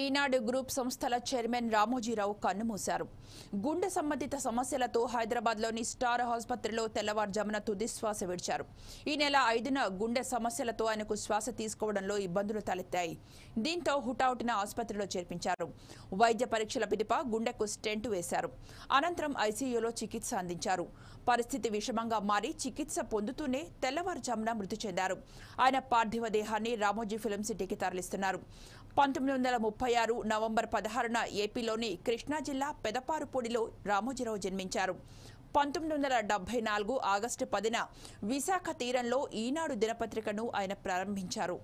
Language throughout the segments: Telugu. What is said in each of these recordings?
ఈనాడు గ్రూప్ సంస్థల చైర్మన్ రామోజీరావు కన్నుమూశారు. గుండె సంబంధిత సమస్యలతో హైదరాబాద్లోని స్టార్ ఆసుపత్రిలో తెల్లవారుజామున తుదిశ్వాస విడిచారు. ఈ నెల 5న గుండె సమస్యలతో ఆయనకు శ్వాస తీసుకోవడంలో ఇబ్బందులు తలెత్తాయి. దీంతో హుటాహుటిన ఆసుపత్రిలో చేర్పించారు. వైద్య పరీక్షల పిదప గుండెకు స్టెంట్ వేశారు. అనంతరం ఐసీయూలో చికిత్స అందించారు. పరిస్థితి విషమంగా మారి చికిత్స పొందుతూనే తెల్లవారుజామున మృతి చెందారు. ఆయన పార్థివ దేహాన్ని రామోజీ ఫిల్మ్ సిటీకి తరలిస్తున్నారు. 1936 నవంబర్ 16న ఏపీలోని కృష్ణా జిల్లా పెదపారుపూడిలో రామోజీరావు జన్మించారు. 1974 ఆగస్టు 10న విశాఖ తీరంలో ఈనాడు దినపత్రికను ఆయన ప్రారంభించారు.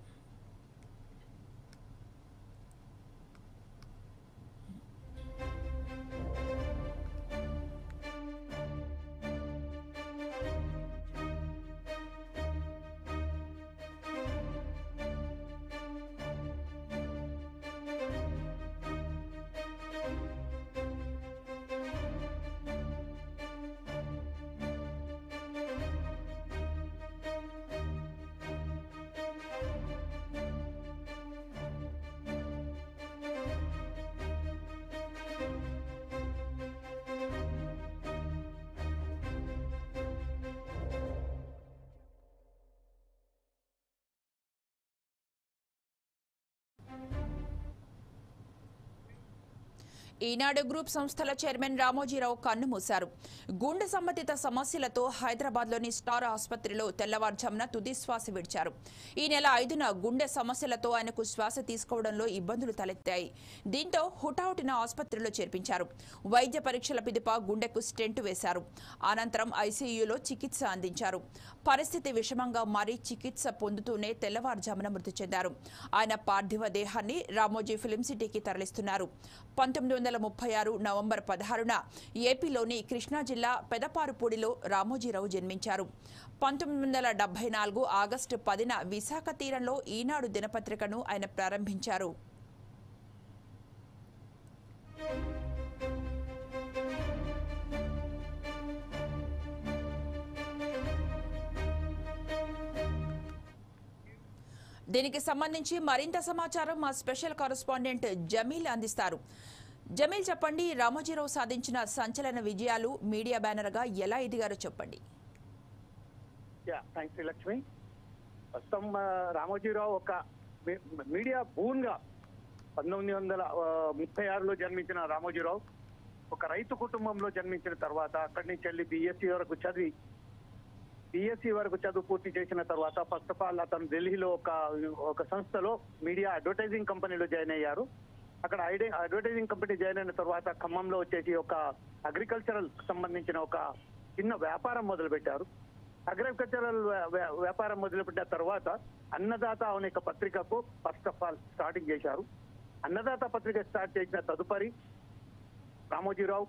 ఈనాడు గ్రూప్ సంస్థల చైర్మన్ రామోజీరావు కన్నుమూశారు. గుండె సంబంధిత సమస్యలతో హైదరాబాద్లోని స్టార్ ఆసుపత్రిలో తెల్లవారుజామున తుదిశ్వాస విడిచారు. ఈ నెల 5న గుండె సమస్యలతో ఆయనకు శ్వాస తీసుకోవడంలో ఇబ్బందులు తలెత్తాయి. దీంతో హుటాహుటిన ఆసుపత్రిలో చేర్పించారు. వైద్య పరీక్షల పిదప గుండెకు స్టెంట్ వేశారు. అనంతరం ఐసీయూలో చికిత్స అందించారు. పరిస్థితి విషమంగా మారి చికిత్స పొందుతూనే తెల్లవారుజామున మృతి చెందారు. ఆయన పార్థివ దేహాన్ని రామోజీ ఫిల్మ్ సిటీకి తరలిస్తున్నారు. 1936 నవంబర్ 16న ఏపీలోని కృష్ణా జిల్లా పెదపారుపూడిలో రామోజీరావు జన్మించారు. 1974 ఆగస్టు 10న విశాఖ తీరంలో ఈనాడు దినపత్రికను ఆయన ప్రారంభించారు. దీనికి సంబంధించి మరింత సమాచారం మా స్పెషల్ కరెస్పాండెంట్ జమీల్ అందిస్తారు. జమీల్, చెప్పండి, రామోజీరావు సాధించిన సంచలన విజయాలు మీడియా బ్యానర్ గా ఎలా ఎదిగారో చెప్పండి. థ్యాంక్స్ లక్ష్మి. ప్రస్తుతం రామోజీరావు ఒక మీడియా బూన్ గా 1936లో జన్మించిన రామోజీరావు ఒక రైతు కుటుంబంలో జన్మించిన తర్వాత అక్కడి నుంచి వెళ్ళి బిఎస్సి వరకు చదువు పూర్తి చేసిన తర్వాత ఫస్ట్ ఆఫ్ ఆల్ అతను ఢిల్లీలో ఒక సంస్థలో మీడియా అడ్వర్టైజింగ్ కంపెనీలో జాయిన్ అయ్యారు. అక్కడ అడ్వర్టైజింగ్ కంపెనీ జాయిన్ అయిన తర్వాత ఖమ్మంలో వచ్చేసి ఒక అగ్రికల్చరల్ సంబంధించిన ఒక చిన్న వ్యాపారం మొదలుపెట్టారు. అగ్రికల్చరల్ వ్యాపారం మొదలుపెట్టిన తర్వాత అన్నదాత అనే పత్రికకు ఫస్ట్ ఆఫ్ ఆల్ స్టార్టింగ్ చేశారు. అన్నదాత పత్రిక స్టార్ట్ చేసిన తదుపరి రామోజీరావు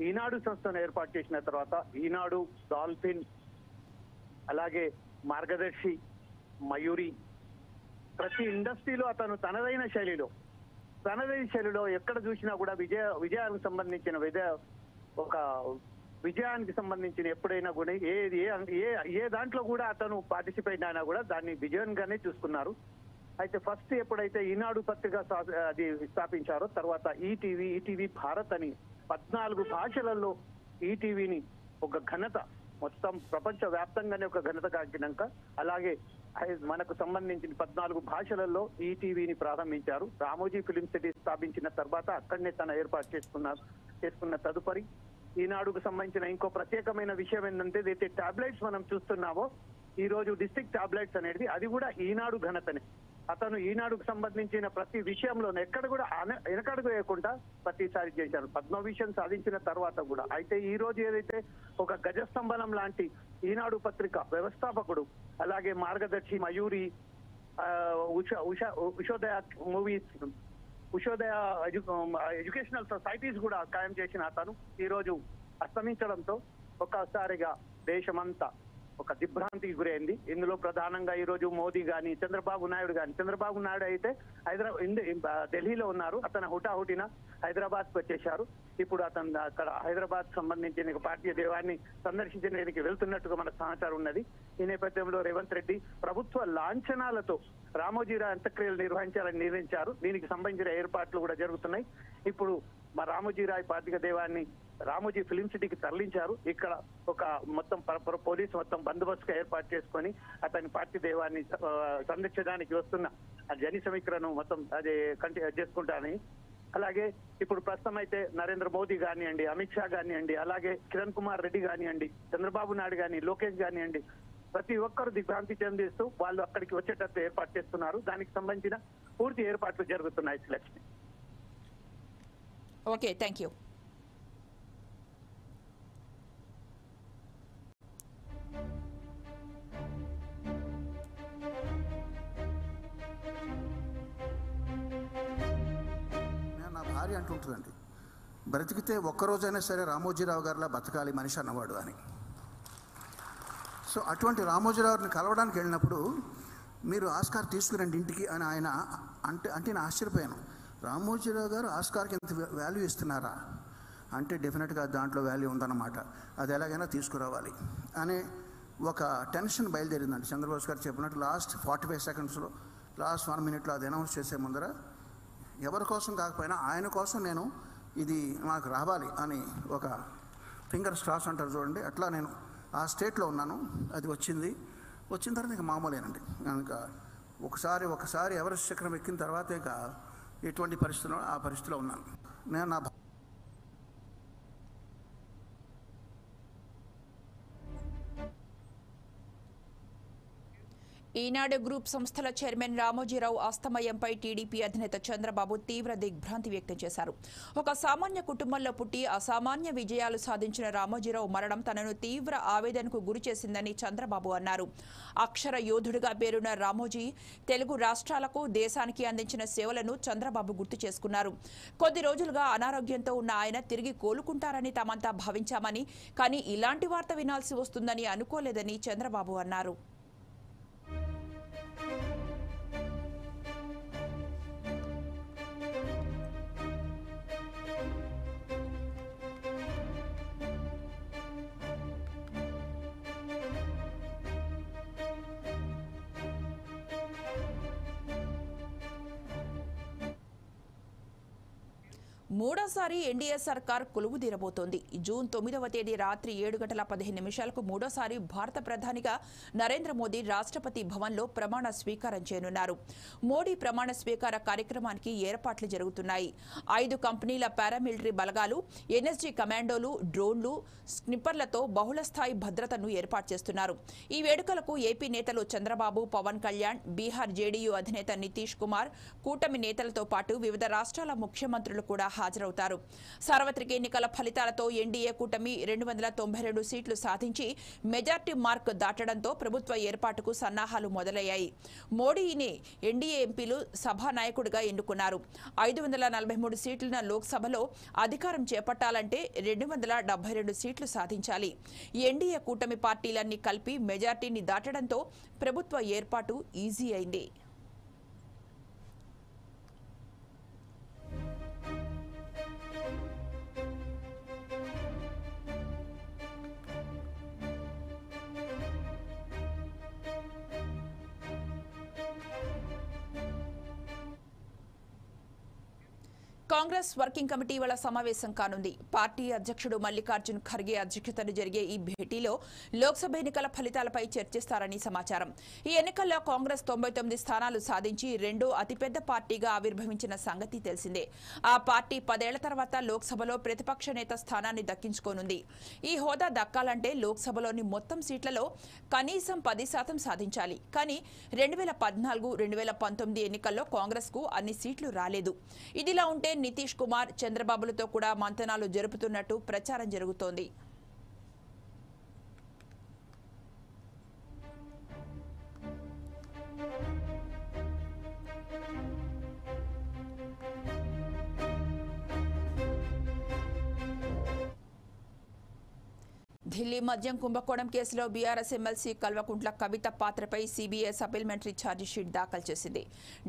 ఈనాడు సంస్థను ఏర్పాటు చేసిన తర్వాత ఈనాడు, డాల్ఫిన్, అలాగే మార్గదర్శి, మయూరి, ప్రతి ఇండస్ట్రీలో అతను తనదైన శైలిలో ఎక్కడ చూసినా కూడా విజయానికి సంబంధించిన విజయానికి సంబంధించిన ఎప్పుడైనా కూడా ఏ దాంట్లో కూడా అతను పార్టిసిపేట్ అయినా కూడా దాన్ని విజయంగానే చూసుకున్నారు. అయితే ఫస్ట్ ఎప్పుడైతే ఈనాడు పత్రిక అది స్థాపించారో తర్వాత ఈటీవీ భారత్ అని 14 భాషలలో ఈటీవీని ఒక ఘనత మొత్తం ప్రపంచ వ్యాప్తంగానే ఒక ఘనత కాకినాక అలాగే మనకు సంబంధించిన 14 భాషలలో ఈటీవీని ప్రారంభించారు. రామోజీ ఫిల్మ్ సిటీ స్థాపించిన తర్వాత అక్కడనే తన ఏర్పాటు చేసుకున్న తదుపరి ఈనాడుకు సంబంధించిన ఇంకో ప్రత్యేకమైన విషయం ఏంటంటే ఏదైతే టాబ్లెట్స్ మనం చూస్తున్నామో ఈ రోజు డిస్ట్రిక్ట్ టాబ్లెట్స్ అనేది అది కూడా ఈనాడు ఘనతనే. అతను ఈనాడుకు సంబంధించిన ప్రతి విషయంలోనే ఎక్కడ కూడా వెనకడుగు వేయకుండా ప్రతిసారి చేశారు. పద్మవిభూషణ్ సాధించిన తర్వాత కూడా. అయితే ఈ రోజు ఏదైతే ఒక గజస్తంభనం లాంటి ఈనాడు పత్రిక వ్యవస్థాపకుడు, అలాగే మార్గదర్శి, Mayuri, Ushodaya movies, Ushodaya educational societies కూడా ఖాయం చేసిన అతను ఈ రోజు అస్తమించడంతో ఒక్కసారిగా దేశమంతా ఒక దిగ్భ్రాంతికి గురైంది. ఇందులో ప్రధానంగా ఈ రోజు మోదీ గాని చంద్రబాబు నాయుడు అయితే ఢిల్లీలో ఉన్నారు. అతను హుటాహుటిన హైదరాబాద్ కు వచ్చేశారు. ఇప్పుడు అతను అక్కడ హైదరాబాద్ సంబంధించిన పార్టీ దేవాన్ని సందర్శించడానికి వెళ్తున్నట్టుగా మనకు సమాచారం ఉన్నది. ఈ నేపథ్యంలో రేవంత్ రెడ్డి ప్రభుత్వ లాంఛనాలతో రామోజీరావు అంత్యక్రియలు నిర్వహించాలని నిర్ణయించారు. దీనికి సంబంధించిన ఏర్పాట్లు కూడా జరుగుతున్నాయి. ఇప్పుడు మా రామోజీరావు పార్థివ దేవాన్ని రామోజీ ఫిలిం సిటీకి తరలించారు. ఇక్కడ ఒక మొత్తం పోలీసు మొత్తం బందోబస్తుగా ఏర్పాటు చేసుకొని అతని పార్థివ దేవాన్ని సందర్శించడానికి వస్తున్న ఆ జని సమీకరణను మొత్తం అది చేసుకుంటానని. అలాగే ఇప్పుడు ప్రస్తుతం అయితే నరేంద్ర మోదీ కానివ్వండి, అమిత్ షా కానివ్వండి, అలాగే కిరణ్ కుమార్ రెడ్డి కానివ్వండి, చంద్రబాబు నాయుడు కానీ, లోకేష్ కానివ్వండి, ప్రతి ఒక్కరు దిగ్భ్రాంతి చెందిస్తూ వాళ్ళు అక్కడికి వచ్చేటట్టు ఏర్పాటు చేస్తున్నారు. దానికి సంబంధించిన పూర్తి ఏర్పాట్లు జరుగుతున్నాయి. లక్ష్మి. Okay, thank you. నా భార్య అంటుంటుందండి, బ్రతికితే ఒక్కరోజైనా సరే రామోజీరావు గారిలా బతకాలి మనిషి అన్నవాడు అని. సో అటువంటి రామోజీరావుని కలవడానికి వెళ్ళినప్పుడు మీరు ఆస్కార్ తీసుకురండి ఇంటికి అని ఆయన అంటే నేను ఆశ్చర్యపోయాను. రామోజీరావు గారు ఆస్కార్కి ఎంత వాల్యూ ఇస్తున్నారా అంటే డెఫినెట్గా దాంట్లో వాల్యూ ఉందన్నమాట. అది ఎలాగైనా తీసుకురావాలి అనే ఒక టెన్షన్ బయలుదేరిందండి. చంద్రబాబు గారు చెప్పినట్టు లాస్ట్ 45 సెకండ్స్లో లాస్ట్ 1 మినిట్లో అది అనౌన్స్ చేసే ముందర ఎవరి కోసం కాకపోయినా ఆయన కోసం నేను ఇది నాకు రావాలి అని ఒక ఫింగర్స్ క్రాస్ అంటారు చూడండి, అట్లా నేను ఆ స్టేట్లో ఉన్నాను. అది వచ్చిన తర్వాత ఇక మామూలేనండి. ఇంకా ఒకసారి ఎవరెస్ట్ చక్రం ఎక్కిన తర్వాత ఇక ఎటువంటి పరిస్థితుల్లో ఆ పరిస్థితిలో ఉన్నాను నేను. నా ఈనాడు గ్రూప్ సంస్థల చైర్మన్ రామోజీరావు అస్తమయంపై టీడీపీ అధినేత చంద్రబాబు తీవ్ర దిగ్భ్రాంతి వ్యక్తం చేశారు. ఒక సామాన్య కుటుంబంలో పుట్టి అసామాన్య విజయాలు సాధించిన రామోజీరావు మరణం తనను తీవ్ర ఆవేదనకు గురి చేసిందని చంద్రబాబు అన్నారు. అక్షర యోధుడిగా పేరున్న రామోజీ తెలుగు రాష్ట్రాలకు, దేశానికి అందించిన సేవలను చంద్రబాబు గుర్తు చేసుకున్నారు. కొద్ది రోజులుగా అనారోగ్యంతో ఉన్న ఆయన తిరిగి కోలుకుంటారని తామంతా భావించామని, కానీ ఇలాంటి వార్త వినాల్సి వస్తుందని అనుకోలేదని చంద్రబాబు అన్నారు. మూడోసారి ఎన్డీఏ సర్కార్ కొలువుదీరబోతోంది. జూన్ 9వ తేదీ రాత్రి 7:15 మూడోసారి భారత ప్రధానిగా నరేంద్ర మోదీ రాష్ట్రపతి భవన్లో ప్రమాణ స్వీకారం చేయనున్నారు. మోడీ ప్రమాణ స్వీకార కార్యక్రమానికి ఏర్పాట్లు జరుగుతున్నాయి. 5 కంపెనీల పారామిలిటరీ బలగాలు, ఎన్ఎస్జీ కమాండోలు, డ్రోన్లు, స్నిప్పర్లతో బహుళస్థాయి భద్రతను ఏర్పాటు చేస్తున్నారు. ఈ వేడుకలకు ఏపీ నేతలు చంద్రబాబు, పవన్ కళ్యాణ్, బీహార్ జేడీయూ అధినేత నితీష్ కుమార్, కూటమి నేతలతో పాటు వివిధ రాష్ట్రాల ముఖ్యమంత్రులు కూడా హాజరవుతారు. సార్వత్రిక ఎన్నికల ఫలితాలతో ఎన్డీఏ కూటమి 292 సీట్లు సాధించి మెజార్టీ మార్క్ దాటడంతో ప్రభుత్వ ఏర్పాటుకు సన్నాహాలు మొదలయ్యాయి. మోడీని ఎన్డీఏ ఎంపీలు సభానాయకుడిగా ఎన్నుకున్నారు. 543 సీట్లున్న లోక్సభలో అధికారం చేపట్టాలంటే 272 సీట్లు సాధించాలి. ఎన్డీఏ కూటమి పార్టీలన్నీ కలిపి మెజార్టీని దాటడంతో ప్రభుత్వ ఏర్పాటు ఈజీ అయింది. కాంగ్రెస్ వర్కింగ్ కమిటీ ఇవాళ సమావేశం కానుంది. పార్టీ అధ్యక్షుడు మల్లికార్జున్ ఖర్గే అధ్యక్షతన జరిగే ఈ భేటీలో లోక్సభ ఎన్నికల ఫలితాలపై చర్చిస్తారని సమాచారం. ఈ ఎన్నికల్లో కాంగ్రెస్ 99 స్థానాలు సాధించి రెండో అతిపెద్ద పార్టీగా ఆవిర్భవించిన సంగతి తెలిసిందే. ఆ పార్టీ 10 ఏళ్ల తర్వాత లోక్సభలో ప్రతిపక్ష నేత స్థానాన్ని దక్కించుకోనుంది. ఈ హోదా దక్కాలంటే లోక్సభలోని మొత్తం సీట్లలో కనీసం 10% సాధించాలి. కానీ 2014, 2019 ఎన్నికల్లో కాంగ్రెస్ కు అన్ని సీట్లు రాలేదు. ఇదిలా ఉంటే నితీష్ కుమార్, చంద్రబాబులతో కూడా మంతనాలు జరుపుతున్నట్టు ప్రచారం జరుగుతోంది. ఢిల్లీ మద్యం కుంభకోణం కేసులో బీఆర్ఎస్ ఎమ్మెల్సీ కల్వకుంట్ల కవిత పాత్రపై సీబీఐ సప్లిమెంటరీ ఛార్జిషీట్ దాఖలు చేసింది.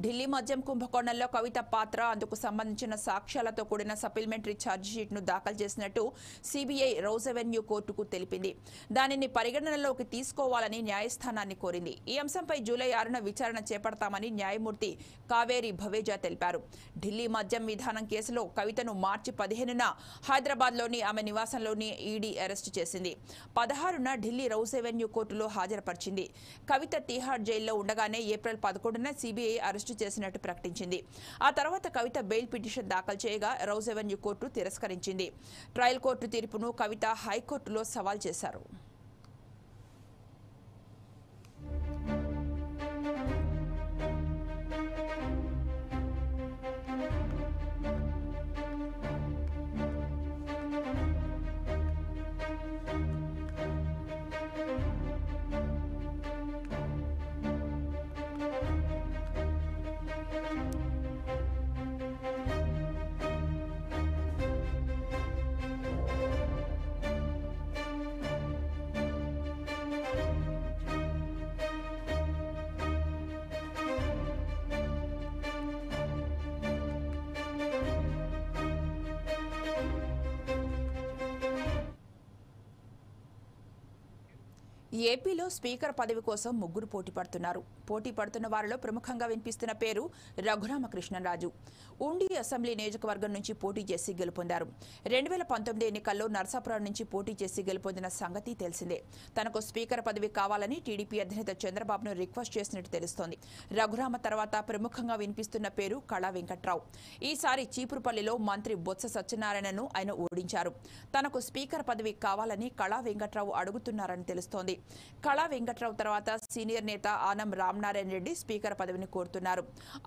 ఢిల్లీ మద్యం కుంభకోణంలో కవిత పాత్ర, అందుకు సంబంధించిన సాక్ష్యాలతో కూడిన సప్లిమెంటరీ ఛార్జిషీట్ను దాఖలు చేసినట్టు సీబీఐ రౌజ్ అవెన్యూ కోర్టుకు తెలిపింది. దానిని పరిగణనలోకి తీసుకోవాలని న్యాయస్థానాన్ని కోరింది. ఈ అంశంపై జూలై 6న విచారణ చేపడతామని న్యాయమూర్తి కావేరి భవేజా తెలిపారు. ఢిల్లీ మద్యం విధానం కేసులో కవితను మార్చి 15న హైదరాబాద్లోని ఆమె నివాసంలోని ఈడీ అరెస్టు చేసింది. 16న ఢిల్లీ రౌజ్ అవెన్యూ కోర్టులో హాజరుపరిచింది. కవిత తిహార్ జైల్లో ఉండగానే ఏప్రిల్ 11న సీబీఐ అరెస్టు చేసినట్టు ప్రకటించింది. ఆ తర్వాత కవిత బెయిల్ పిటిషన్ దాఖలు చేయగా రౌజ్ అవెన్యూ కోర్టు తిరస్కరించింది. ట్రయల్ కోర్టు తీర్పును కవిత హైకోర్టులో సవాల్ చేశారు. ఏపీలో స్పీకర్ పదవి కోసం ముగ్గురు పోటీ పడుతున్న వారిలో ప్రముఖంగా వినిపిస్తున్న పేరు రఘురామకృష్ణరాజు. ఉండి అసెంబ్లీ నియోజకవర్గం నుంచి పోటీ చేసి గెలుపొందారు. 2019 ఎన్నికల్లో నర్సాపురం నుంచి పోటీ చేసి గెలుపొందిన సంగతి తెలిసిందే. తనకు స్పీకర్ పదవి కావాలని టీడీపీ అధినేత చంద్రబాబును రిక్వెస్ట్ చేసినట్టు తెలుస్తోంది. రఘురామ తర్వాత ప్రముఖంగా వినిపిస్తున్న పేరు కళా వెంకట్రావు. ఈసారి చీపురుపల్లిలో మంత్రి బొత్స సత్యనారాయణను ఆయన ఓడించారు. తనకు స్పీకర్ పదవి కావాలని కళా వెంకట్రావు అడుగుతున్నారని తెలుస్తోంది. కళా వెంకట్రావు తర్వాత సీనియర్ నేత ఆనం రామనారాయణ రెడ్డి స్పీకర్ పదవిని కోరుతున్నారు.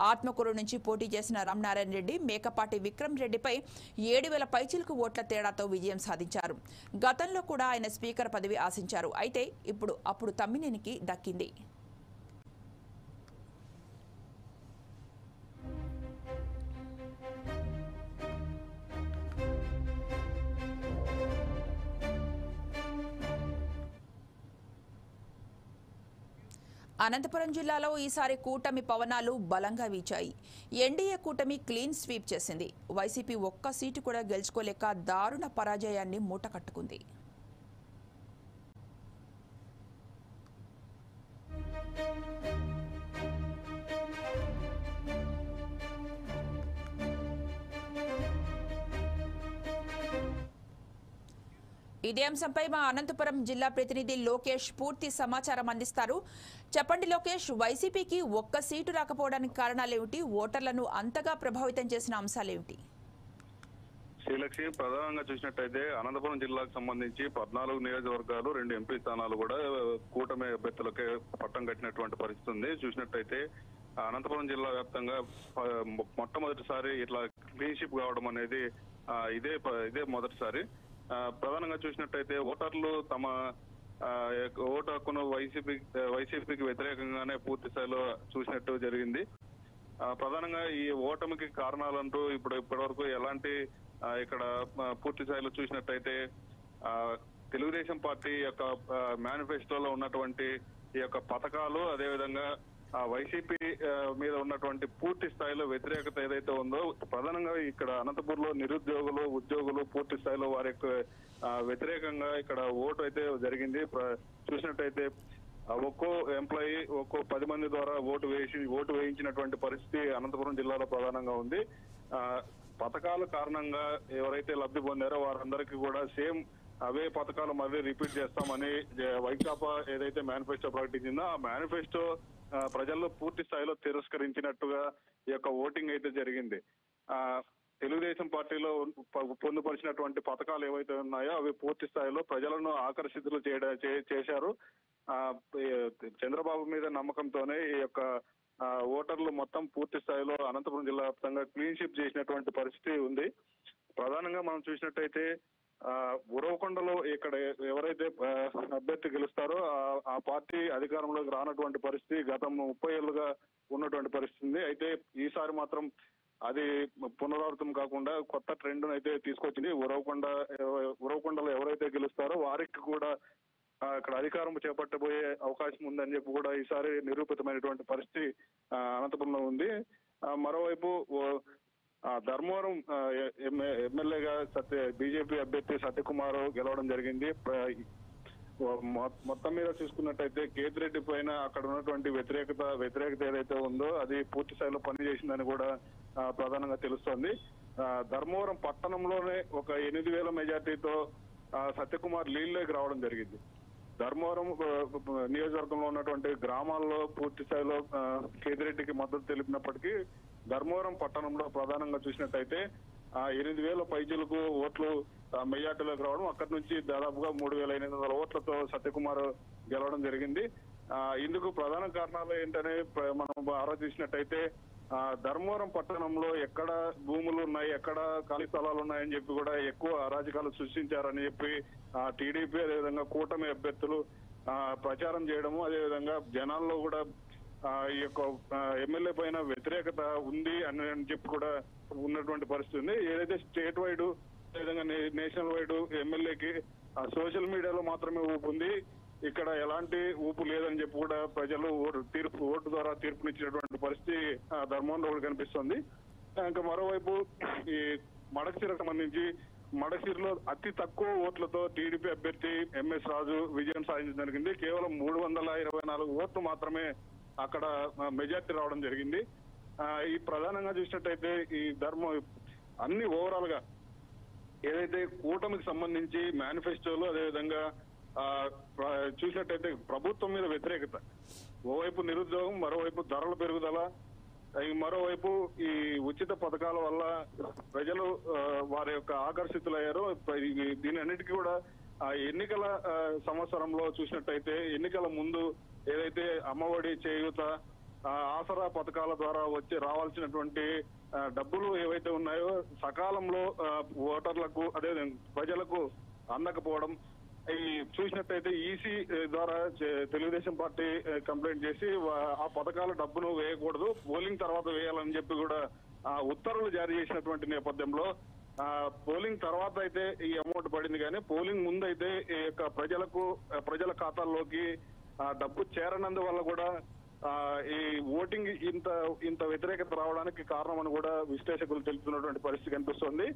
ఆత్మకూరు నుంచి పోటీ చేసిన రామనారాయణ రెడ్డి మేకపాటి విక్రమ్ రెడ్డిపై 7,000 పైచిలకు ఓట్ల తేడాతో విజయం సాధించారు. గతంలో కూడా ఆయన స్పీకర్ పదవి ఆశించారు. అయితే అప్పుడు తమ్మినేనికి దక్కింది. అనంతపురం జిల్లాలో ఈసారి కూటమి పవనాలు బలంగా వీచాయి. ఎన్డీఏ కూటమి క్లీన్ స్వీప్ చేసింది. వైసీపీ ఒక్క సీటు కూడా గెలుచుకోలేక దారుణ పరాజయాన్ని మూటకట్టుకుంది. ఇదే అంశంపై మా అనంతపురం జిల్లా ప్రతినిధి లోకేష్ పూర్తి సమాచారం అందిస్తారు. చెప్పండి లోకేష్, వైసీపీకి ఒక్క సీటు రాకపోవడానికి కారణాలేమిటి? ఓటర్లను అంతగా ప్రభావితం చేసిన అంశాలేమిటి? శ్రీలక్ష్మి, ప్రధానంగా చూసినట్టయితే అనంతపురం జిల్లాకు సంబంధించి 14 నియోజకవర్గాలు, 2 ఎంపీ స్థానాలు కూడా కూటమి అభ్యర్థులకే పట్టం కట్టినటువంటి పరిస్థితి ఉంది. చూసినట్టయితే అనంతపురం జిల్లా వ్యాప్తంగా మొట్టమొదటిసారి ఇట్లా క్లీన్షిప్ కావడం అనేది ఇదే మొదటిసారి. ప్రధానంగా చూసినట్టయితే ఓటర్లు తమ ఓటు హక్కును వైసీపీకి వ్యతిరేకంగానే పూర్తి స్థాయిలో చూసినట్టు జరిగింది. ప్రధానంగా ఈ ఓటమికి కారణాలంటూ ఇప్పటివరకు ఎలాంటి ఇక్కడ పూర్తి స్థాయిలో చూసినట్టయితే తెలుగుదేశం పార్టీ యొక్క మేనిఫెస్టోలో ఉన్నటువంటి ఈ యొక్క పథకాలు, అదేవిధంగా వైసీపీ మీద ఉన్నటువంటి పూర్తి స్థాయిలో వ్యతిరేకత ఏదైతే ఉందో, ప్రధానంగా ఇక్కడ అనంతపూర్లో నిరుద్యోగులు, ఉద్యోగులు పూర్తి స్థాయిలో వారి యొక్క వ్యతిరేకంగా ఇక్కడ ఓటు అయితే జరిగింది. చూసినట్టయితే ఒక్కో ఎంప్లాయీ ఒక్కో 10 మంది ద్వారా ఓటు వేయించినటువంటి పరిస్థితి అనంతపురం జిల్లాలో ప్రధానంగా ఉంది. పథకాల కారణంగా ఎవరైతే లబ్ధి పొందారో వారందరికీ కూడా సేమ్ అవే పథకాలు మళ్ళీ రిపీట్ చేస్తామని వైకాపా ఏదైతే మేనిఫెస్టో ప్రకటించిందో ఆ మేనిఫెస్టో ప్రజల్లో పూర్తి స్థాయిలో తిరస్కరించినట్టుగా ఈ యొక్క ఓటింగ్ అయితే జరిగింది. తెలుగుదేశం పార్టీలో పొందుపరిచినటువంటి పథకాలు ఏవైతే ఉన్నాయో అవి పూర్తి స్థాయిలో ప్రజలను ఆకర్షితులు చేశారు. చంద్రబాబు మీద నమ్మకంతోనే ఈ యొక్క ఓటర్లు మొత్తం పూర్తి స్థాయిలో అనంతపురం జిల్లా వ్యాప్తంగా క్లీన్షిప్ చేసినటువంటి పరిస్థితి ఉంది. ప్రధానంగా మనం చూసినట్టయితే ఉరవకొండలో ఇక్కడ ఎవరైతే అభ్యర్థి గెలుస్తారో ఆ పార్టీ అధికారంలోకి రానటువంటి పరిస్థితి గతం 30 ఏళ్లుగా ఉన్నటువంటి పరిస్థితి ఉంది. అయితే ఈసారి మాత్రం అది పునరావృతం కాకుండా కొత్త ట్రెండ్ అయితే తీసుకొచ్చింది. ఉరవకొండలో ఎవరైతే గెలుస్తారో వారికి కూడా అక్కడ అధికారం చేపట్టబోయే అవకాశం ఉందని చెప్పి కూడా ఈసారి నిరూపితమైనటువంటి పరిస్థితి అనంతపురంలో ఉంది. మరోవైపు ధర్మవరం ఎమ్మెల్యేగా బీజేపీ అభ్యర్థి సత్యకుమార్ గెలవడం జరిగింది. మొత్తం మీద చూసుకున్నట్టయితే కేతిరెడ్డి పైన అక్కడ ఉన్నటువంటి వ్యతిరేకత ఏదైతే ఉందో అది పూర్తి స్థాయిలో పనిచేసిందని కూడా ప్రధానంగా తెలుస్తోంది. ధర్మవరం పట్టణంలోనే ఒక 8,000 మెజార్టీతో సత్యకుమార్ లీడ్లోకి రావడం జరిగింది. ధర్మవరం నియోజకవర్గంలో ఉన్నటువంటి గ్రామాల్లో పూర్తి స్థాయిలో కేతిరెడ్డికి మద్దతు తెలిపినప్పటికీ ధర్మవరం పట్టణంలో ప్రధానంగా చూసినట్టయితే 8,000 పైచీలకు ఓట్లు మెజార్టీలోకి రావడం, అక్కడి నుంచి దాదాపుగా 3,800 ఓట్లతో సత్యకుమార్ గెలవడం జరిగింది. ఇందుకు ప్రధాన కారణాలు ఏంటనే మనం ఆలోచించినట్టయితే ధర్మవరం పట్టణంలో ఎక్కడ భూములు ఉన్నాయి, ఎక్కడ ఖాళీ స్థలాలు ఉన్నాయని చెప్పి కూడా ఎక్కువ అరాజకాలు సృష్టించారని చెప్పి టీడీపీ అదేవిధంగా కూటమి అభ్యర్థులు ప్రచారం చేయడము, అదేవిధంగా జనాల్లో కూడా ఈ యొక్క ఎమ్మెల్యే పైన వ్యతిరేకత ఉంది అని చెప్పి కూడా ఉన్నటువంటి పరిస్థితి ఉంది. ఏదైతే స్టేట్ వైడ్ అదేవిధంగా నేషనల్ వైడ్ ఎమ్మెల్యేకి సోషల్ మీడియాలో మాత్రమే ఊపు ఉంది, ఇక్కడ ఎలాంటి ఊపు లేదని చెప్పి కూడా ప్రజలు ఓటు ద్వారా తీర్పునిచ్చినటువంటి పరిస్థితి ధర్మవరంలో కూడా కనిపిస్తుంది. ఇంకా మరోవైపు ఈ మడకశిరకు సంబంధించి మడకశిరలో అతి తక్కువ ఓట్లతో టీడీపీ అభ్యర్థి ఎంఎస్ రాజు విజయం సాధించడం జరిగింది. కేవలం 324 ఓట్లు మాత్రమే అక్కడ మెజార్టీ రావడం జరిగింది. ఈ ప్రధానంగా చూసినట్టయితే ఈ అన్ని ఓవరాల్ గా ఏదైతే కూటమికి సంబంధించి మేనిఫెస్టోలు అదేవిధంగా చూసినట్టయితే ప్రభుత్వం మీద వ్యతిరేకత, ఓవైపు నిరుద్యోగం, మరోవైపు ధరల పెరుగుదల, మరోవైపు ఈ ఉచిత పథకాల వల్ల ప్రజలు వారి యొక్క ఆకర్షితులయ్యారు. దీని అన్నిటికీ కూడా ఎన్నికల సంవత్సరంలో చూసినట్టయితే ఎన్నికల ముందు ఏదైతే అమ్మఒడి, చేయూత, ఆసరా పథకాల ద్వారా రావాల్సినటువంటి డబ్బులు ఏవైతే ఉన్నాయో సకాలంలో ఓటర్లకు అదే ప్రజలకు అందకపోవడం, ఈ చూసినట్టయితే ఈసీ ద్వారా తెలుగుదేశం పార్టీ కంప్లైంట్ చేసి ఆ పథకాల డబ్బును వేయకూడదు, పోలింగ్ తర్వాత వేయాలని చెప్పి కూడా ఉత్తర్వులు జారీ చేసినటువంటి నేపథ్యంలో పోలింగ్ తర్వాత అయితే ఈ అమౌంట్ పడింది, కానీ పోలింగ్ ముందు అయితే ఈ యొక్క ప్రజల ఖాతాల్లోకి డబ్బు చేరనందువల్ల కూడా ఈ ఓటింగ్ ఇంత వ్యతిరేకత రావడానికి కారణం అని కూడా విశ్లేషకులు తెలుపుతున్నటువంటి పరిస్థితి కనిపిస్తుంది.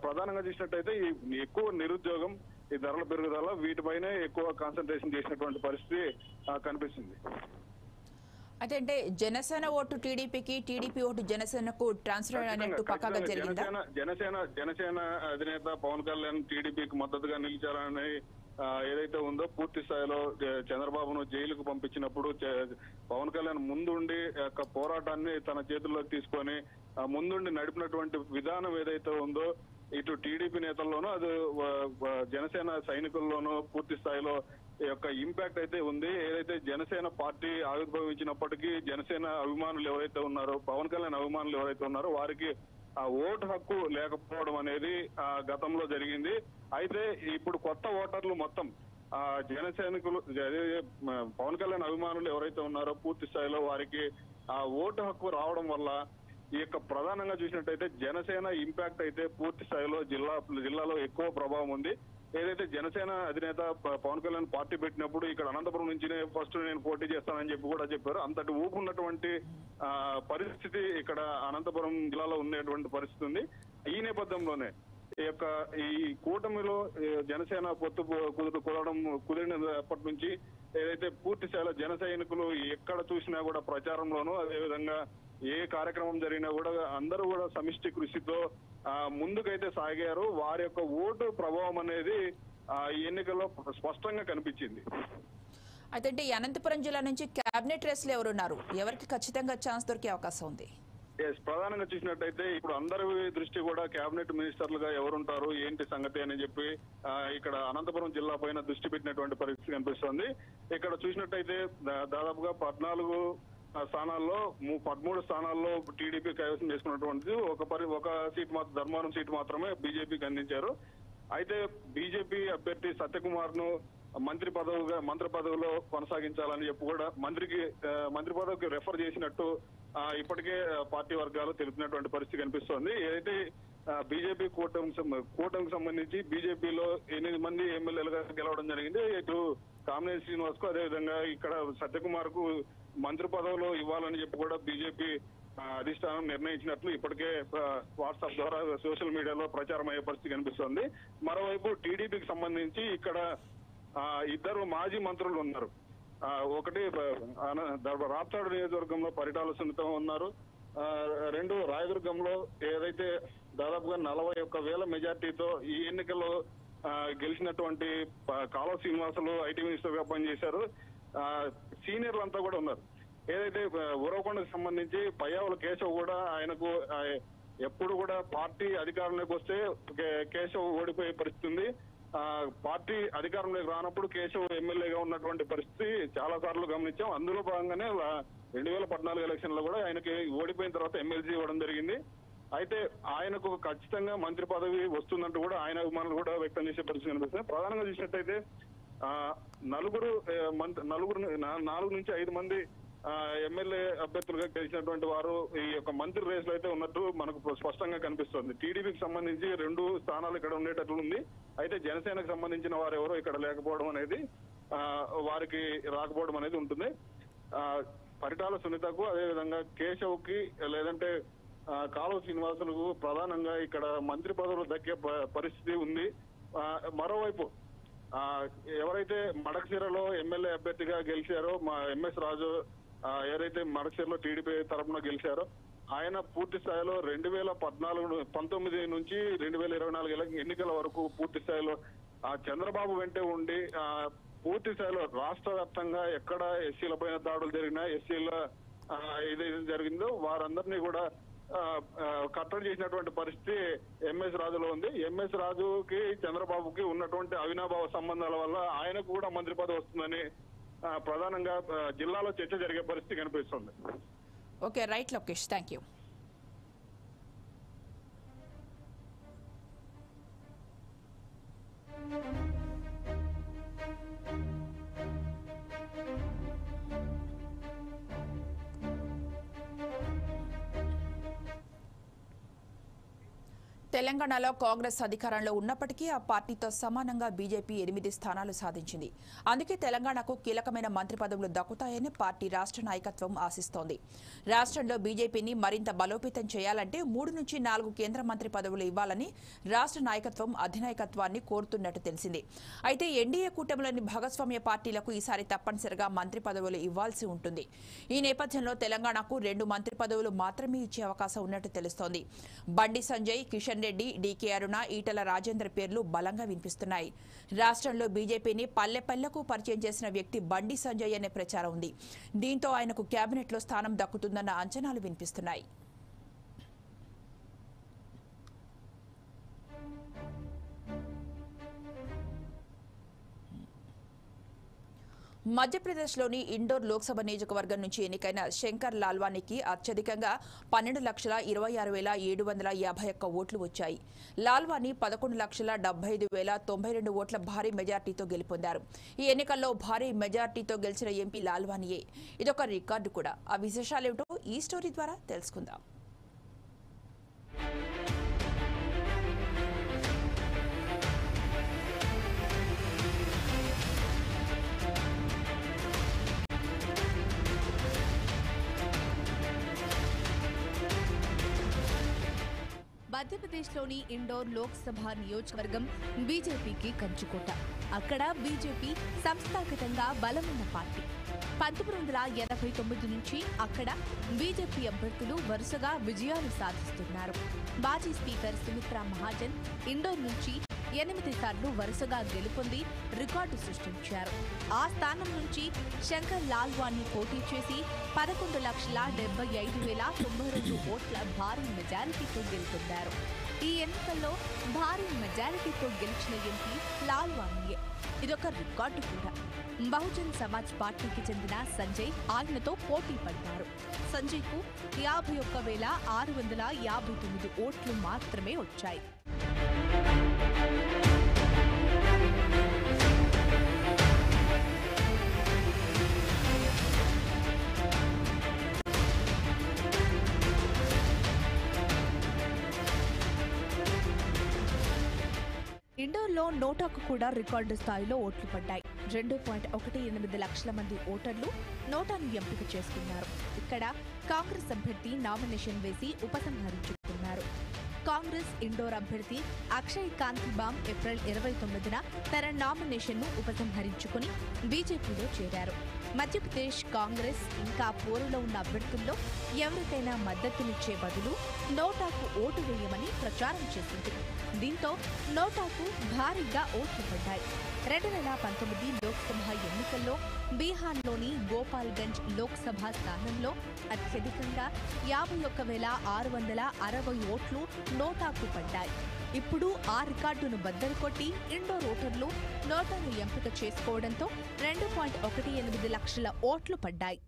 ప్రధానంగా చూసినట్టయితే ఈ ఎక్కువ నిరుద్యోగం, ఈ ధరల పెరుగుదల వీటిపైనే ఎక్కువ కాన్సన్ట్రేషన్ చేసినటువంటి పరిస్థితి కనిపిస్తుంది. అంటే జనసేన ఓటు టీడీపీకి, టీడీపీ ఓటు జనసేనకు ట్రాన్స్ఫర్ అయినట్టు పక్కాగా జరిగిందా? జనసేన అధినేత పవన్ కళ్యాణ్ టీడీపీకి మద్దతుగా నిలిచారని ఏదైతే ఉందో పూర్తి స్థాయిలో చంద్రబాబును జైలుకు పంపించినప్పుడు పవన్ కళ్యాణ్ ముందుండి యొక్క పోరాటాన్ని తన చేతుల్లోకి తీసుకొని ముందుండి నడిపినటువంటి విధానం ఏదైతే ఉందో ఇటు టీడీపీ నేతల్లోనూ అది జనసేన సైనికుల్లోనూ పూర్తి స్థాయిలో యొక్క ఇంపాక్ట్ అయితే ఉంది. ఏదైతే జనసేన పార్టీ ఆవిర్భవించినప్పటికీ జనసేన అభిమానులు ఎవరైతే ఉన్నారో, పవన్ కళ్యాణ్ అభిమానులు ఎవరైతే ఉన్నారో వారికి ఆ ఓటు హక్కు లేకపోవడం అనేది గతంలో జరిగింది. అయితే ఇప్పుడు కొత్త ఓటర్లు మొత్తం జనసైనికులు పవన్ కళ్యాణ్ అభిమానులు ఎవరైతే ఉన్నారో పూర్తి స్థాయిలో వారికి ఆ ఓటు హక్కు రావడం వల్ల ఈ యొక్క ప్రధానంగా చూసినట్టయితే జనసేన ఇంపాక్ట్ అయితే పూర్తి స్థాయిలో జిల్లాలో ఎక్కువ ప్రభావం ఉంది. ఏదైతే జనసేన అధినేత పవన్ కళ్యాణ్ పార్టీ పెట్టినప్పుడు ఇక్కడ అనంతపురం నుంచినే ఫస్ట్ నేను పోటీ చేస్తానని చెప్పి కూడా చెప్పారు. అంతటి ఊపు ఉన్నటువంటి పరిస్థితి ఇక్కడ అనంతపురం జిల్లాలో ఉండేటువంటి పరిస్థితి ఉంది. ఈ నేపథ్యంలోనే ఈ కూటమిలో జనసేన పొత్తు కుదిరినప్పటి నుంచి ఏదైతే పూర్తి స్థాయిలో జన సైనికులు ఎక్కడ చూసినా కూడా ప్రచారంలోనూ అదేవిధంగా ఏ కార్యక్రమం జరిగినా కూడా అందరూ కూడా సమిష్టి కృషితో ముందుకైతే సాగారు. వారి యొక్క ఓటు ప్రభావం అనేది ఈ ఎన్నికల్లో స్పష్టంగా కనిపించింది. అయితే ఈ అనంతపురం జిల్లా నుంచి కేబినెట్ రేసులు ఎవరున్నారు, ఎవరికి ఖచ్చితంగా ఛాన్స్ దొరికే అవకాశం ఉంది? ప్రధానంగా చూసినట్టయితే ఇప్పుడు అందరి దృష్టి కూడా కేబినెట్ మినిస్టర్లుగా ఎవరుంటారు ఏంటి సంగతి అని చెప్పి ఇక్కడ అనంతపురం జిల్లా పైన దృష్టి పెట్టినటువంటి పరిస్థితి కనిపిస్తుంది. ఇక్కడ చూసినట్టయితే దాదాపుగా 14 స్థానాల్లో 13 స్థానాల్లో టీడీపీ కైవసం చేసుకున్నటువంటిది ఒక సీట్ మాత్రం ధర్మవరం సీట్ మాత్రమే బీజేపీకి అందించారు. అయితే బీజేపీ అభ్యర్థి సత్యకుమార్ ను మంత్రి పదవిలో కొనసాగించాలని చెప్పి కూడా మంత్రి పదవికి రెఫర్ చేసినట్టు ఇప్పటికే పార్టీ వర్గాలు తెలిపినటువంటి పరిస్థితి కనిపిస్తోంది. ఏదైతే బీజేపీ కూటమికి సంబంధించి బీజేపీలో 8 మంది ఎమ్మెల్యేలుగా గెలవడం జరిగింది. ఇటు కామినేని శ్రీనివాస్ కు అదేవిధంగా ఇక్కడ సత్యకుమార్ కు మంత్రి పదవులు ఇవ్వాలని చెప్పి కూడా బీజేపీ అధిష్టానం నిర్ణయించినట్లు ఇప్పటికే వాట్సాప్ ద్వారా సోషల్ మీడియాలో ప్రచారం అయ్యే పరిస్థితి కనిపిస్తోంది. మరోవైపు టీడీపీకి సంబంధించి ఇక్కడ 2 మాజీ మంత్రులు ఉన్నారు. ఒకటి రాప్తాడు నియోజకవర్గంలో పరిటాల సునీత ఉన్నారు. 2 రాయదుర్గంలో ఏదైతే దాదాపుగా 41,000 మెజార్టీతో ఈ ఎన్నికల్లో గెలిచినటువంటి కాలువ శ్రీనివాసులు ఐటీ మినిస్టర్ గా పనిచేశారు. సీనియర్లు అంతా కూడా ఉన్నారు. ఏదైతే ఉరవకొండకు సంబంధించి పయ్యావుల కేశవ్ కూడా ఆయనకు ఎప్పుడు కూడా పార్టీ అధికారంలోకి వస్తే కేశవ్ ఓడిపోయే పరిస్థితి ఉంది. పార్టీ అధికారంలోకి రానప్పుడు కేశవ్ ఎమ్మెల్యేగా ఉన్నటువంటి పరిస్థితి చాలా సార్లు గమనించాం. అందులో భాగంగానే 2014 ఎలక్షన్ లో కూడా ఆయనకి ఓడిపోయిన తర్వాత ఎమ్మెల్సీ ఇవ్వడం జరిగింది. అయితే ఆయనకు ఖచ్చితంగా మంత్రి పదవి వస్తుందంటూ కూడా ఆయన అభిమానులు కూడా వ్యక్తం చేసే పరిస్థితి కనిపిస్తుంది. ప్రధానంగా చూసినట్టయితే 4 నుంచి 5 మంది ఎమ్మెల్యే అభ్యర్థులుగా గెలిచినటువంటి వారు ఈ యొక్క మంత్రి రేస్ లో అయితే ఉన్నట్టు మనకు స్పష్టంగా కనిపిస్తుంది. టీడీపీకి సంబంధించి 2 స్థానాలు ఇక్కడ ఉండేటట్లు ఉంది. అయితే జనసేనకు సంబంధించిన వారు ఎవరో ఇక్కడ లేకపోవడం అనేది వారికి రాకపోవడం అనేది ఉంటుంది. పరిటాల సునీతకు అదేవిధంగా కేశవ్ కి లేదంటే కాలువ శ్రీనివాసులకు ప్రధానంగా ఇక్కడ మంత్రి పదవులు దక్కే పరిస్థితి ఉంది. మరోవైపు ఎవరైతే మడకశిరలో ఎమ్మెల్యే అభ్యర్థిగా గెలిచారో మా ఎంఎస్ రాజు ఎవరైతే మడకశిరలో టీడీపీ తరఫున గెలిచారో ఆయన పూర్తి స్థాయిలో 2019 నుంచి 2024 ఎన్నికల వరకు పూర్తి స్థాయిలో చంద్రబాబు వెంటే ఉండి పూర్తి స్థాయిలో రాష్ట్ర వ్యాప్తంగా ఎక్కడ ఎస్సీల పైన దాడులు జరిగినా ఎస్సీల ఏదైతే జరిగిందో వారందరినీ కూడా కట్టడి చేసినటువంటి పరిస్థితి ఎంఎస్ రాజులో ఉంది. ఎంఎస్ రాజుకి చంద్రబాబుకి ఉన్నటువంటి అవినాభావ సంబంధాల వల్ల ఆయనకు కూడా మంత్రి పదవి వస్తుందని ప్రధానంగా జిల్లాలో చర్చ జరిగే పరిస్థితి కనిపిస్తుంది. Okay, right Lokesh, thank you. తెలంగాణలో కాంగ్రెస్ అధికారంలో ఉన్నప్పటికీ ఆ పార్టీతో సమానంగా బీజేపీ 8 స్థానాలు సాధించింది. అందుకే తెలంగాణకు కీలకమైన మంత్రి పదవులు దక్కుతాయని పార్టీ రాష్ట్ర నాయకత్వం ఆశిస్తోంది. రాష్ట్రంలో బీజేపీని మరింత బలోపేతం చేయాలంటే 3 నుంచి 4 కేంద్ర మంత్రి పదవులు ఇవ్వాలని రాష్ట్ర నాయకత్వం అధినాయకత్వాన్ని కోరుతున్నట్టు తెలిసింది. అయితే ఎన్డీఏ కూటమిలోని భాగస్వామ్య పార్టీలకు ఈసారి తప్పనిసరిగా మంత్రి పదవులు ఇవ్వాల్సి ఉంటుంది. ఈ నేపథ్యంలో తెలంగాణకు 2 మంత్రి పదవులు మాత్రమే ఇచ్చే అవకాశం ఉన్నట్టు తెలుస్తోంది. బండి సంజయ్, కిషన్ రెడ్డి, డీకే అరుణ, ఈటల రాజేందర్ పేర్లు బలంగా వినిపిస్తున్నాయి. రాష్ట్రంలో బీజేపీని పల్లె పల్లెకు పరిచయం చేసిన వ్యక్తి బండి సంజయ్ అనే ప్రచారం ఉంది. దీంతో ఆయనకు కేబినెట్లో స్థానం దక్కుతుందన్న అంచనాలు వినిపిస్తున్నాయి. మధ్యప్రదేశ్లోని ఇండోర్ లోక్సభ నియోజకవర్గం నుంచి ఎన్నికైన శంకర్ లాల్వానీకి అత్యధికంగా 12,26,751 ఓట్లు వచ్చాయి. లాల్వానీ 11,75,092 ఓట్ల భారీ మెజార్టీతో గెలుపొందారు. ఈ ఎన్నికల్లో భారీ మెజార్టీతో గెలిచిన ఎంపీ లాల్వానీయే. ఇదొక రికార్డు కూడా. ఆ విశేషాలేమిటో ఈ స్టోరీ ద్వారా తెలుసుకుందాం. మధ్యప్రదేశ్లోని ఇండోర్ లోక్సభ నియోజకవర్గం బీజేపీకి కంచుకోట. అక్కడ బీజేపీ సంస్థాగతంగా బలమున్న పార్టీ. 1989 నుంచి అక్కడ బీజేపీ అభ్యర్థులు వరుసగా విజయాలు సాధిస్తున్నారు. మాజీ స్పీకర్ సుమిత్రా మహాజన్ ఇండోర్ నుంచి 8 సార్లు వరుసగా గెలుపొంది రికార్డు సృష్టించారు. ఆ స్థానం నుంచి శంకర్ లాల్వానీ పోటీ చేసి 11,75,092 ఓట్ల భారీ మెజారిటీతో గెలుపొందారు. ఈ ఎన్నికల్లో భారీ మెజారిటీతో గెలిచిన ఎంపీ లాల్వానీయే. ఇదొక రికార్డు కూడా. బహుజన్ సమాజ్ పార్టీకి చెందిన సంజయ్ ఆయనతో పోటీ పడ్డారు. సంజయ్కు 51,659 ఓట్లు మాత్రమే వచ్చాయి. ఇండోర్లో నోటాకు కూడా రికార్డు స్థాయిలో ఓట్లు పడ్డాయి. 2.18 లక్షల మంది ఓటర్లు నోటాను ఎంపిక చేసుకున్నారు. ఇక్కడ కాంగ్రెస్ అభ్యర్థి నామినేషన్ వేసి ఉపసంహరించుకున్నారు. కాంగ్రెస్ ఇండోర్ అభ్యర్థి అక్షయ్ కాంతిబామ్ ఏప్రిల్ 29న తన నామినేషన్ను ఉపసంహరించుకుని బీజేపీలో చేరారు. మధ్యప్రదేశ్ కాంగ్రెస్ ఇంకా పోరులో ఉన్న అభ్యర్థుల్లో ఎవరికైనా మద్దతునిచ్చే బదులు నోటాకు ఓటు వేయమని ప్రచారం చేసింది. దీంతో నోటాకు భారీగా ఓట్లు పడ్డాయి. 2019 లోక్సభ ఎన్నికల్లో బీహార్లోని గోపాల్గంజ్ లోక్సభ స్థానంలో అత్యధికంగా 51,660 ఓట్లు నోటాకు పడ్డాయి. ఇప్పుడు ఆ రికార్డును బద్దలు కొట్టి ఇండోర్ ఓటర్లు నోటాను ఎంపిక చేసుకోవడంతో 2.18 లక్షల ఓట్లు పడ్డాయి.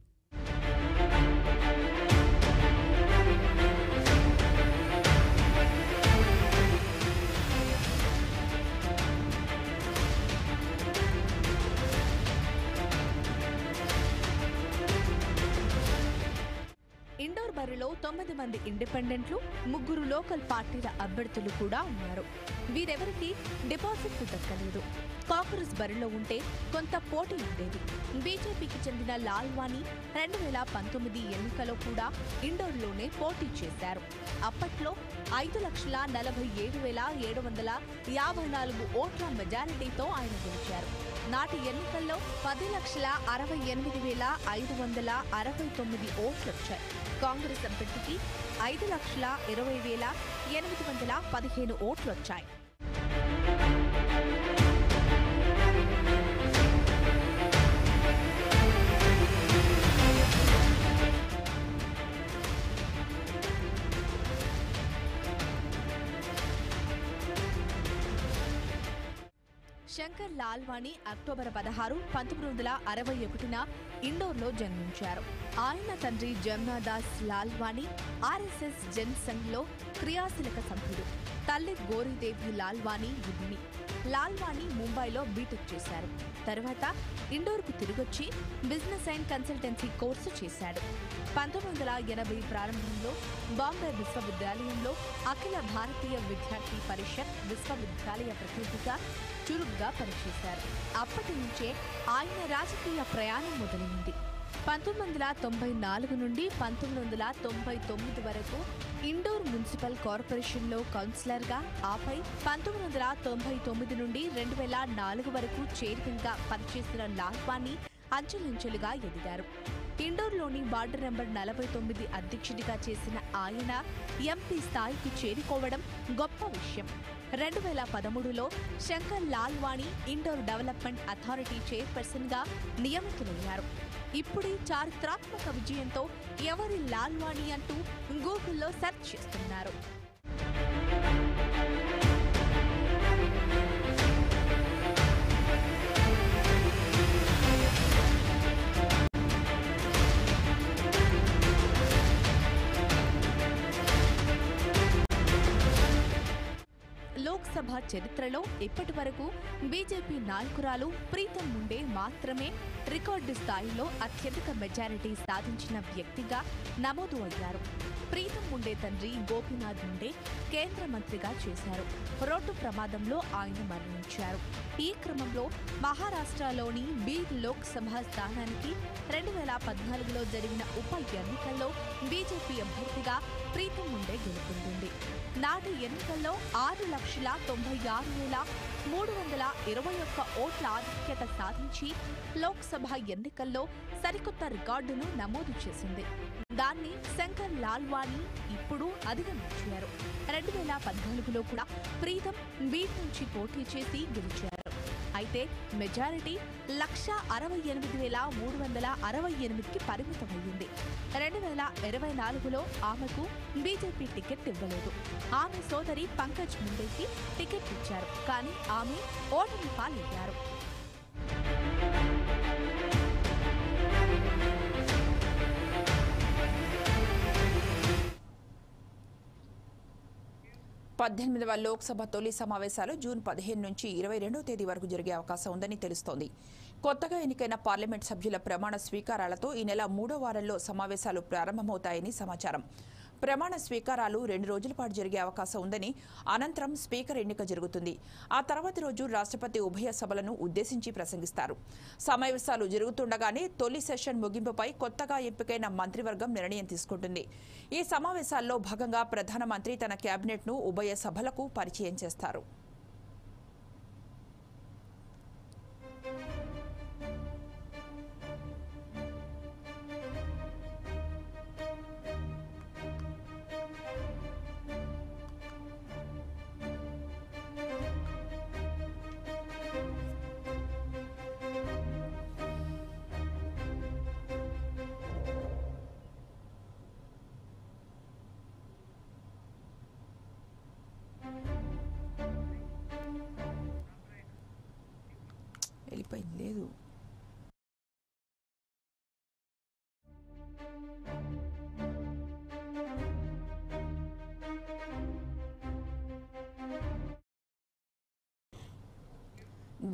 ఇండోర్ బరిలో 9 మంది ఇండిపెండెంట్లు, 3 లోకల్ పార్టీల అభ్యర్థులు కూడా ఉన్నారు. వీరెవరికి డిపాజిట్లు దక్కలేదు. కాంగ్రెస్ బరిలో ఉంటే కొంత పోటీ ఉండేది. బీజేపీకి చెందిన లాల్వానీ 2019 ఎన్నికలో కూడా ఇండోర్లోనే పోటీ చేశారు. అప్పట్లో 5,47,754 ఓట్ల మెజారిటీతో ఆయన గెలిచారు. నాటి ఎన్నికల్లో 10,68,569 ఓట్లొచ్చాయి. కాంగ్రెస్ అభ్యర్థికి 5,20,815 ఓట్లొచ్చాయి. శంకర్ లాల్వానీ అక్టోబర్ 16, 1961న ఇండోర్లో జన్మించారు. ఆయన తండ్రి జమునాదాస్ లాల్వానీ ఆర్ఎస్ఎస్ జనసంఘ్లో క్రియాశీలక సభ్యుడు. తల్లి గోరీదేవి లాల్వానీ గృహిణి. లాల్వానీ ముంబైలో బీటెక్ చేశారు. తర్వాత ఇండోర్కు తిరిగొచ్చి బిజినెస్ అండ్ కన్సల్టెన్సీ కోర్సు చేశాడు. 1980 ప్రారంభంలో బాంబే విశ్వవిద్యాలయంలో అఖిల భారతీయ విద్యార్థి పరిషత్ విశ్వవిద్యాలయ ప్రతినిధిగా చురుగ్గా పనిచేశారు. అప్పటి నుంచే ఆయన రాజకీయ ప్రయాణం మొదలైంది. 1994 నుండి 1999 వరకు ఇండోర్ మున్సిపల్ కార్పొరేషన్లో కౌన్సిలర్గా, ఆపై 1999 నుండి 2004 వరకు చైర్మన్గా పనిచేసిన లాల్వానీ అంచెలంచెలుగా ఎదిగారు. ఇండోర్లోని వార్డు నెంబర్ 49 అధ్యక్షుడిగా చేసిన ఆయన ఎంపీ స్థాయికి చేరుకోవడం గొప్ప విషయం. 2013లో శంకర్ లాల్వానీ ఇండోర్ డెవలప్మెంట్ అథారిటీ చైర్పర్సన్గా నియమితులయ్యారు. ఇప్పుడీ చారిత్రాత్మక విజయంతో ఎవరి లాల్వానీ అంటూ గూగుల్లో సెర్చ్ చేస్తున్నారు. లోక్సభ చరిత్రలో ఇప్పటి వరకు బీజేపీ నాయకురాలు ప్రీతం ముండే మాత్రమే రికార్డు స్థాయిలో అత్యధిక మెజారిటీ సాధించిన వ్యక్తిగా నమోదు అయ్యారు. ప్రీతం ముండే తండ్రి గోపీనాథ్ ముండే కేంద్ర మంత్రిగా చేశారు. రోడ్డు ప్రమాదంలో ఆయన మరణించారు. ఈ క్రమంలో మహారాష్ట్రలోని బీడ్ లోక్సభ స్థానానికి 2014లో జరిగిన ఉప ఎన్నికల్లో బీజేపీ అభ్యర్థిగా ప్రీతం ముండే గెలుపొందింది. నాటి ఎన్నికల్లో 6,96,321 ఓట్ల ఆధిక్యత సాధించి లోక్సభ ఎన్నికల్లో సరికొత్త రికార్డును నమోదు చేసింది. దాన్ని శంకర్ లాల్వానీ ఇప్పుడు అధిగమించారు. 2014లో కూడా ప్రీతం బీడ్ నుంచి పోటీ చేసి గెలిచారు. అయితే మెజారిటీ 1,68,368కి పరిమితమయ్యింది. 2024లో ఆమెకు బీజేపీ టికెట్ ఇవ్వలేదు. ఆమె సోదరి పంకజ్ ముండేకి టికెట్ ఇచ్చారు. కానీ ఆమె ఓటమి పాలయ్యారు. పద్దెనిమిదవ లోక్సభ తొలి సమావేశాలు జూన్ 15 నుంచి 22వ తేదీ వరకు జరిగే అవకాశం ఉందని తెలుస్తోంది. కొత్తగా ఎన్నికైన పార్లమెంట్ సభ్యుల ప్రమాణ స్వీకారాలతో ఈ నెల 3వ వారంలో సమావేశాలు ప్రారంభమవుతాయని సమాచారం. ప్రమాణ స్వీకారాలు 2 రోజుల పాటు జరిగే అవకాశం ఉందని, అనంతరం స్పీకర్ ఎన్నిక జరుగుతుంది. ఆ తర్వాతి రోజు రాష్ట్రపతి ఉభయ సభలను ఉద్దేశించి ప్రసంగిస్తారు. సమావేశాలు జరుగుతుండగానే తొలి సెషన్ ముగింపుపై కొత్తగా ఎంపికైన మంత్రివర్గం నిర్ణయం తీసుకుంటుంది. ఈ సమావేశాల్లో భాగంగా ప్రధానమంత్రి తన కేబినెట్ను ఉభయ సభలకు పరిచయం చేస్తారు. వెళ్ళిపోయింది లేదు.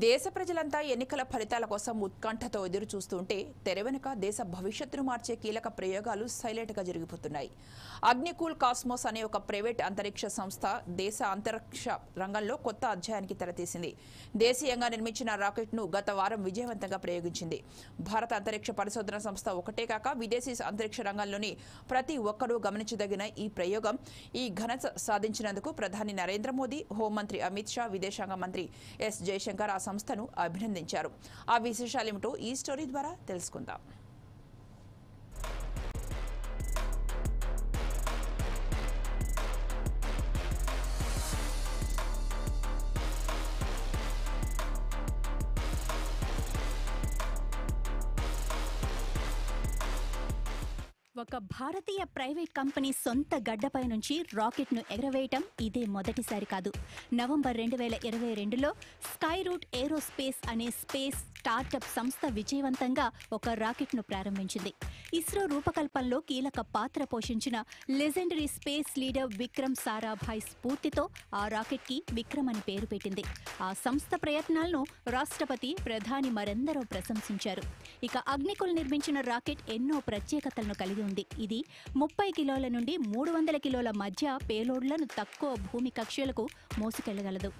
దేశ ప్రజలంతా ఎన్నికల ఫలితాల కోసం ఉత్కంఠతో ఎదురు చూస్తుంటే తెర వెనుక దేశ భవిష్యత్తును మార్చే కీలక ప్రయోగాలు సైలెంట్గా జరిగిపోతున్నాయి. అగ్నికూల్ కాస్మోస్ అనే ఒక ప్రైవేట్ అంతరిక్ష సంస్థ దేశ అంతరిక్ష రంగంలో కొత్త అధ్యాయానికి తెరతీసింది. దేశీయంగా నిర్మించిన రాకెట్ను గత వారం విజయవంతంగా ప్రయోగించింది. భారత అంతరిక్ష పరిశోధన సంస్థ ఒకటే కాక విదేశీ అంతరిక్ష రంగంలోని ప్రతి ఒక్కరూ గమనించదగిన ఈ ప్రయోగం ఈ ఘనత సాధించినందుకు ప్రధాని నరేంద్ర మోదీ, హోంమంత్రి అమిత్ షా, విదేశాంగ మంత్రి ఎస్ జయశంకర్ ఆ సంస్థను అభినందించారు. ఆ విశేషాలేమిటో ఈ స్టోరీ ద్వారా తెలుసుకుందాం. ఒక భారతీయ ప్రైవేట్ కంపెనీ సొంత గడ్డపై నుంచి రాకెట్ను ఎగరవేయటం ఇదే మొదటిసారి కాదు. నవంబర్ 2022లో స్కై రూట్ ఏరోస్పేస్ అనే స్పేస్ స్టార్టప్ సంస్థ విజయవంతంగా ఒక రాకెట్ను ప్రారంభించింది. ఇస్రో రూపకల్పనలో కీలక పాత్ర పోషించిన legendary space leader Vikram Sarabhai స్ఫూర్తితో ఆ రాకెట్కి విక్రమ్ అని పేరు పెట్టింది. ఆ సంస్థ ప్రయత్నాలను రాష్ట్రపతి, ప్రధాని మరెందరో ప్రశంసించారు. ఇక అగ్నికుల్ నిర్మించిన రాకెట్ ఎన్నో ప్రత్యేకతలను కలిగి ఉంది. ఇది 30 కిలోల నుండి 300 కిలోల మధ్య పేలోడ్లను తక్కువ భూమి కక్షలకు మోసుకెళ్లగలదు.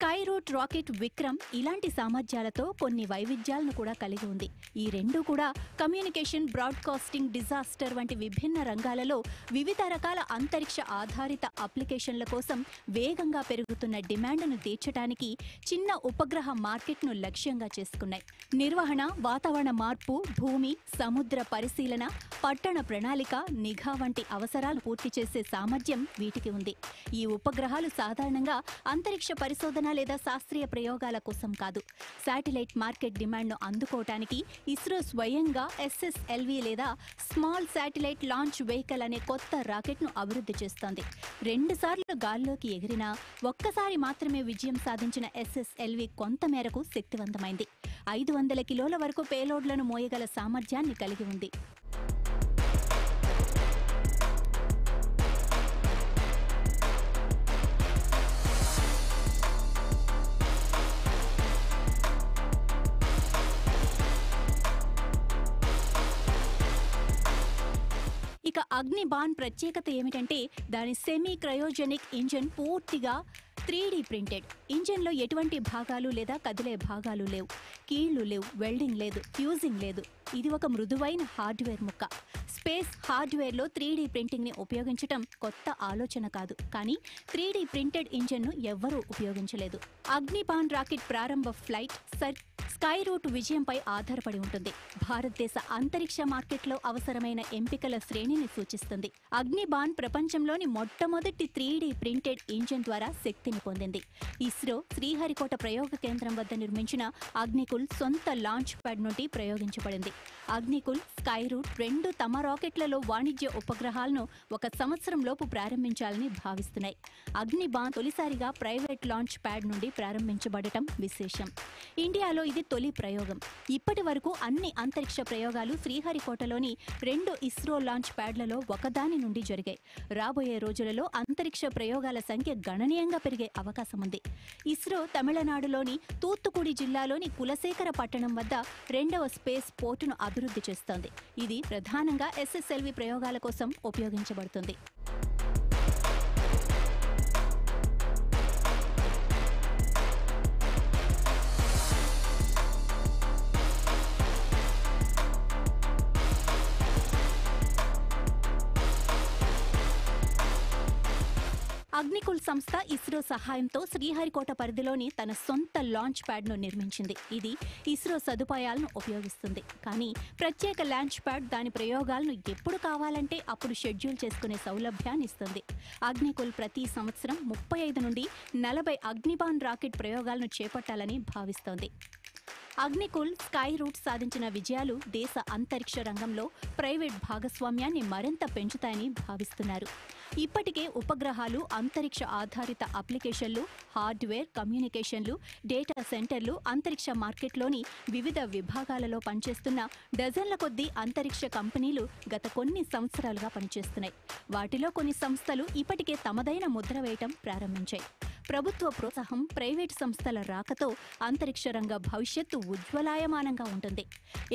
స్కై రూట్ రాకెట్ విక్రమ్ ఇలాంటి సామర్థ్యాలతో కొన్ని వైవిధ్యాలను కూడా కలిగి ఉంది. ఈ రెండూ కూడా కమ్యూనికేషన్, బ్రాడ్కాస్టింగ్, డిజాస్టర్ వంటి విభిన్న రంగాలలో వివిధ రకాల అంతరిక్ష ఆధారిత అప్లికేషన్ల కోసం వేగంగా పెరుగుతున్న డిమాండ్ను తీర్చడానికి చిన్న ఉపగ్రహ మార్కెట్ను లక్ష్యంగా చేసుకున్నాయి. నిర్వహణ, వాతావరణ మార్పు, భూమి, సముద్ర పరిశీలన, పట్టణ ప్రణాళిక, నిఘా వంటి అవసరాలు పూర్తి చేసే సామర్థ్యం వీటికి ఉంది. ఈ ఉపగ్రహాలు సాధారణంగా అంతరిక్ష పరిశోధన లేదా శాస్త్రీయ ప్రయోగాల కోసం కాదు. శాటిలైట్ మార్కెట్ డిమాండ్ను అందుకోవటానికి ఇస్రో స్వయంగా SSLV లేదా స్మాల్ శాటిలైట్ లాంచ్ వెహికల్ అనే కొత్త రాకెట్ను అభివృద్ధి చేస్తోంది. 2 సార్లు గాల్లోకి ఎగిరినా ఒక్కసారి మాత్రమే విజయం సాధించిన SSLV కొంతమేరకు శక్తివంతమైంది. 500 కిలోల వరకు పేలోడ్లను మోయగల సామర్థ్యాన్ని కలిగి ఉంది. ఇక అగ్నిబాన్ ప్రత్యేకత ఏమిటంటే దాని సెమీ క్రయోజెనిక్ ఇంజన్ పూర్తిగా 3D ప్రింటెడ్. ఇంజన్లో ఎటువంటి భాగాలు లేదా కదిలే భాగాలు లేవు, కీళ్లు లేవు, వెల్డింగ్ లేదు, ఫ్యూజింగ్ లేదు. ఇది ఒక మృదువైన హార్డ్వేర్ ముక్క. స్పేస్ హార్డ్వేర్లో 3D ప్రింటింగ్ని ఉపయోగించడం కొత్త ఆలోచన కాదు, కానీ 3D ప్రింటెడ్ ఇంజన్ను ఎవ్వరూ ఉపయోగించలేదు. అగ్నిబాన్ రాకెట్ ప్రారంభ ఫ్లైట్ స్కై రూట్ విజయంపై ఆధారపడి ఉంటుంది. భారతదేశ అంతరిక్ష మార్కెట్లో అవసరమైన ఎంపికల శ్రేణిని సూచిస్తుంది. అగ్నిబాన్ ప్రపంచంలోని మొట్టమొదటి 3D ప్రింటెడ్ ఇంజన్ ద్వారా శక్తిని పొందింది. ఇస్రో శ్రీహరికోట ప్రయోగ కేంద్రం వద్ద నిర్మించిన అగ్నికుల్ సొంత లాంచ్ ప్యాడ్ నుండి ప్రయోగించబడింది. అగ్నికుల్, స్కైరూట్ రెండు తమ రాకెట్లలో వాణిజ్య ఉపగ్రహాలను 1 సంవత్సరంలోపు ప్రారంభించాలని భావిస్తున్నాయి. అగ్నిబాన్ తొలిసారిగా ప్రైవేట్ లాంచ్ ప్యాడ్ నుండి ప్రారంభించబడటం విశేషం. ఇండియాలో ఇది తొలి ప్రయోగం. ఇప్పటి వరకు అన్ని అంతరిక్ష ప్రయోగాలు శ్రీహరికోటలోని 2 ఇస్రో లాంచ్ ప్యాడ్లలో ఒకదాని నుండి జరిగాయి. రాబోయే రోజులలో అంతరిక్ష ప్రయోగాల సంఖ్య గణనీయంగా పెరిగే అవకాశం ఉంది. ఇస్రో తమిళనాడులోని తూత్తుకుడి జిల్లాలోని కులశేఖర పట్టణం వద్ద 2వ స్పేస్ పోర్టును అభివృద్ధి చేస్తోంది. ఇది ప్రధానంగా SSLV ప్రయోగాల కోసం ఉపయోగించబడుతుంది. అగ్నికుల్ సంస్థ ఇస్రో సహాయంతో శ్రీహరికోట పరిధిలోని తన సొంత లాంచ్ ప్యాడ్ను నిర్మించింది. ఇది ఇస్రో సదుపాయాలను ఉపయోగిస్తుంది. కానీ ప్రత్యేక లాంచ్ ప్యాడ్ దాని ప్రయోగాలను ఎప్పుడు కావాలంటే అప్పుడు షెడ్యూల్ చేసుకునే సౌలభ్యాన్ని ఇస్తుంది. అగ్నికుల్ ప్రతి సంవత్సరం 35 నుండి 40 అగ్నిబాన్ రాకెట్ ప్రయోగాలను చేపట్టాలని భావిస్తోంది. అగ్నికుల్, స్కైరూట్ సాధించిన విజయాలు దేశ అంతరిక్ష రంగంలో ప్రైవేట్ భాగస్వామ్యాన్ని మరింత పెంచుతాయని భావిస్తున్నారు. ఇప్పటికే ఉపగ్రహాలు, అంతరిక్ష ఆధారిత అప్లికేషన్లు, హార్డ్వేర్, కమ్యూనికేషన్లు, డేటా సెంటర్లు, అంతరిక్ష మార్కెట్లోని వివిధ విభాగాలలో పనిచేస్తున్న డజన్ల కొద్దీ అంతరిక్ష కంపెనీలు గత కొన్ని సంవత్సరాలుగా పనిచేస్తున్నాయి. వాటిలో కొన్ని సంస్థలు ఇప్పటికే తమదైన ముద్ర వేయటం ప్రారంభించాయి. ప్రభుత్వ ప్రోత్సాహం, ప్రైవేట్ సంస్థల రాకతో అంతరిక్ష రంగ భవిష్యత్తు ఉజ్వలాయమానంగా ఉంటుంది.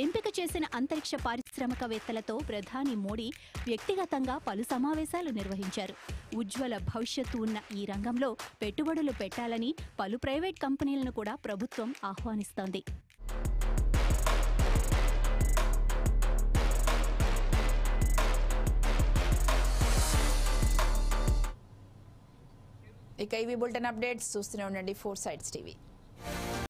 ఎంపిక చేసిన అంతరిక్ష పారిశ్రామికవేత్తలతో ప్రధాని మోడీ వ్యక్తిగతంగా పలు సమావేశాలు నిర్వహించారు. ఉజ్వల భవిష్యత్తు ఉన్న ఈ రంగంలో పెట్టుబడులు పెట్టాలని పలు ప్రైవేట్ కంపెనీలను కూడా ప్రభుత్వం ఆహ్వానిస్తోంది. ఇక ఇవి బులెటిన్ అప్డేట్స్ చూస్తూనే ఉండండి 4 Sides TV.